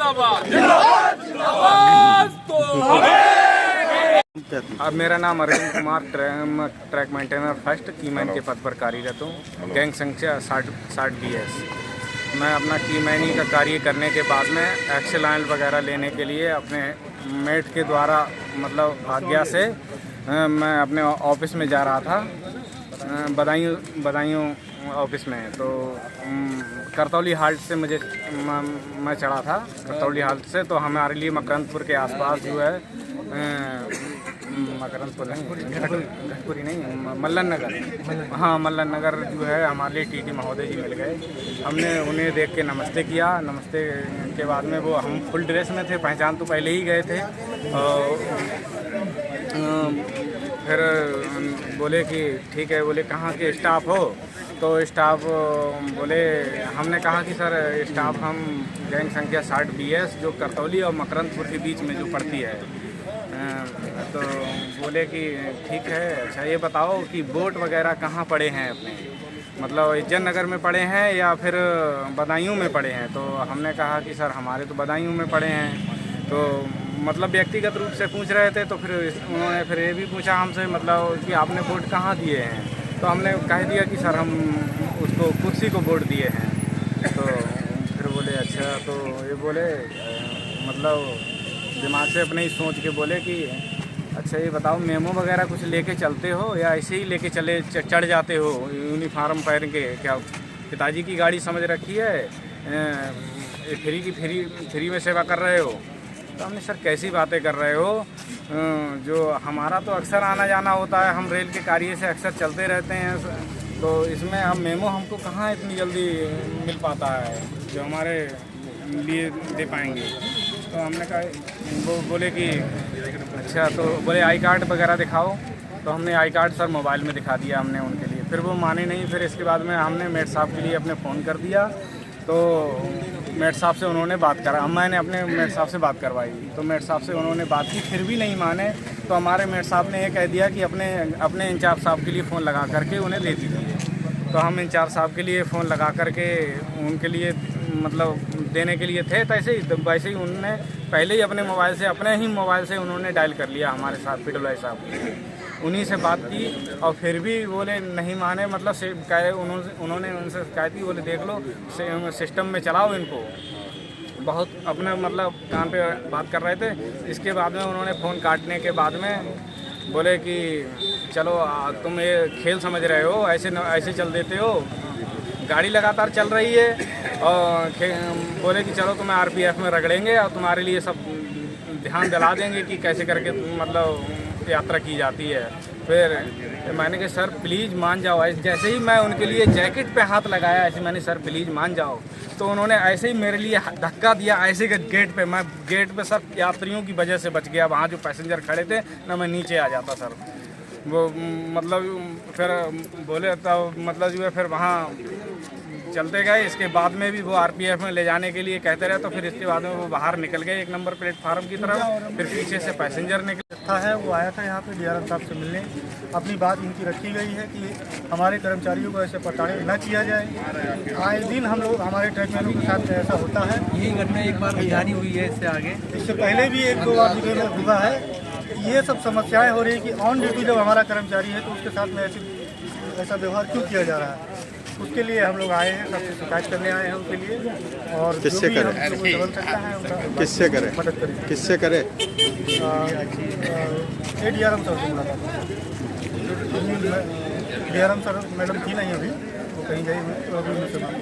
जिंदाबाद जिंदाबाद जिंदाबाद। तो अब मेरा नाम Arvind Kumar, track maintainer first keyman के पद पर कार्यरत हूँ। गैंग संख्या 60 BS। मैं अपना कीमैनी का कार्य करने के बाद में एक्सेल ऑयल वगैरह लेने के लिए अपने मेट के द्वारा मतलब आज्ञा से मैं अपने ऑफिस में जा रहा था, बदायूं ऑफिस में। तो करतौली हाल्ट से मैं चढ़ा था करतौली हाल्ट से। तो हमारे लिए मकरंदपुर के आसपास जो है मकरंदपुर घटपुरी नहीं, मल्लन नगर, हाँ मल्लन नगर जो है हमारे लिए टीटी महोदय जी मिल गए। हमने उन्हें देख के नमस्ते किया। नमस्ते के बाद में वो हम फुल ड्रेस में थे, पहचान तो पहले ही गए थे। फिर बोले कि ठीक है, बोले कहाँ के स्टाफ हो? तो स्टाफ बोले, हमने कहा कि सर स्टाफ हम गैंग संख्या 60 BS जो करतौली और मकरंदपुर के बीच में जो पड़ती है। तो बोले कि ठीक है, अच्छा ये बताओ कि बोट वगैरह कहाँ पड़े हैं अपने, मतलब इज्जत नगर में पड़े हैं या फिर बदायूं में पड़े हैं? तो हमने कहा कि सर हमारे तो बदायूं में पड़े हैं। तो मतलब व्यक्तिगत रूप से पूछ रहे थे। तो फिर उन्होंने फिर ये भी पूछा हमसे मतलब कि आपने वोट कहाँ दिए हैं? तो हमने कह दिया कि सर हम उसको कुर्सी को वोट दिए हैं। तो फिर बोले अच्छा, तो ये बोले मतलब दिमाग से अपने ही सोच के बोले कि अच्छा ये बताओ मेमो वगैरह कुछ लेके चलते हो या ऐसे ही लेके चढ़ जाते हो यूनिफॉर्म पहन के? क्या पिताजी की गाड़ी समझ रखी है, फ्री में सेवा कर रहे हो? तो हमने सर कैसी बातें कर रहे हो, जो हमारा तो अक्सर आना जाना होता है, हम रेल के कार्य से अक्सर चलते रहते हैं। तो इसमें हम मेमो हमको कहाँ इतनी जल्दी मिल पाता है जो हमारे लिए दे पाएंगे? तो हमने कहा, वो बोले कि अच्छा, तो बोले आई कार्ड वगैरह दिखाओ। तो हमने आई कार्ड सर मोबाइल में दिखा दिया हमने उनके लिए। फिर वो माने नहीं। फिर इसके बाद में हमने मेट साहब के लिए अपने फ़ोन कर दिया। तो मेट साहब से उन्होंने बात करा, मैंने अपने मेट साहब से बात करवाई। तो मेट साहब से उन्होंने बात की, फिर भी नहीं माने। तो हमारे मेट साहब ने ये कह दिया कि अपने इंचार्ज साहब के लिए फ़ोन लगा करके उन्हें दे दीजिए। तो हम इंचार्ज साहब के लिए फ़ोन लगा करके उनके लिए मतलब देने के लिए थे। तो वैसे ही उन्होंने पहले ही अपने मोबाइल से उन्होंने डायल कर लिया हमारे साथ पिटलाई साहब। उन्हीं से बात की और फिर भी बोले नहीं माने। मतलब उन्होंने उनसे शिकायत की, बोले देख लो सिस्टम में चलाओ इनको। बहुत अपने मतलब कान पे बात कर रहे थे। इसके बाद में उन्होंने फ़ोन काटने के बाद में बोले कि चलो तुम ये खेल समझ रहे हो, ऐसे चल देते हो, गाड़ी लगातार चल रही है। और बोले कि चलो तुम्हें RPF में रगड़ेंगे और तुम्हारे लिए सब ध्यान दिला देंगे कि कैसे करके मतलब यात्रा की जाती है। फिर मैंने कहा सर प्लीज़ मान जाओ। जैसे ही मैं उनके लिए जैकेट पे हाथ लगाया, ऐसे मैंने सर प्लीज़ मान जाओ। तो उन्होंने ऐसे ही मेरे लिए धक्का दिया ऐसे के गेट पे। मैं गेट पे सर यात्रियों की वजह से बच गया, वहाँ जो पैसेंजर खड़े थे ना, मैं नीचे आ जाता सर। वो मतलब फिर बोले तो मतलब जो है फिर वहाँ चलते गए। इसके बाद में भी वो RPF में ले जाने के लिए कहते रहे। तो फिर इसके बाद में वो बाहर निकल गए 1 नंबर प्लेटफार्म की तरफ। फिर पीछे से पैसेंजर था है वो आया था यहाँ पे DRM साहब से मिलने। अपनी बात इनकी रखी गई है कि हमारे कर्मचारियों को ऐसे प्रताड़ित न किया जाए। आए दिन हम लोग हमारे ट्रैकमैनों के साथ ऐसा होता है। यही घटना एक बार बिहारी हुई है, इससे आगे इससे पहले भी 1-2 बार हुआ है। ये सब समस्याएं हो रही कि ऑन ड्यूटी जब हमारा कर्मचारी है तो उसके साथ में ऐसा व्यवहार क्यों किया जा रहा है। उसके लिए हम लोग आए हैं, सबसे शिकायत करने आए हैं उनके लिए। और किससे करें? किससे करें? मदद करें। किससे करे? DRM सर से मुलाकात। DRM सर मैडम थी नहीं अभी, वो कहीं गई हुई, तो अभी उनसे बात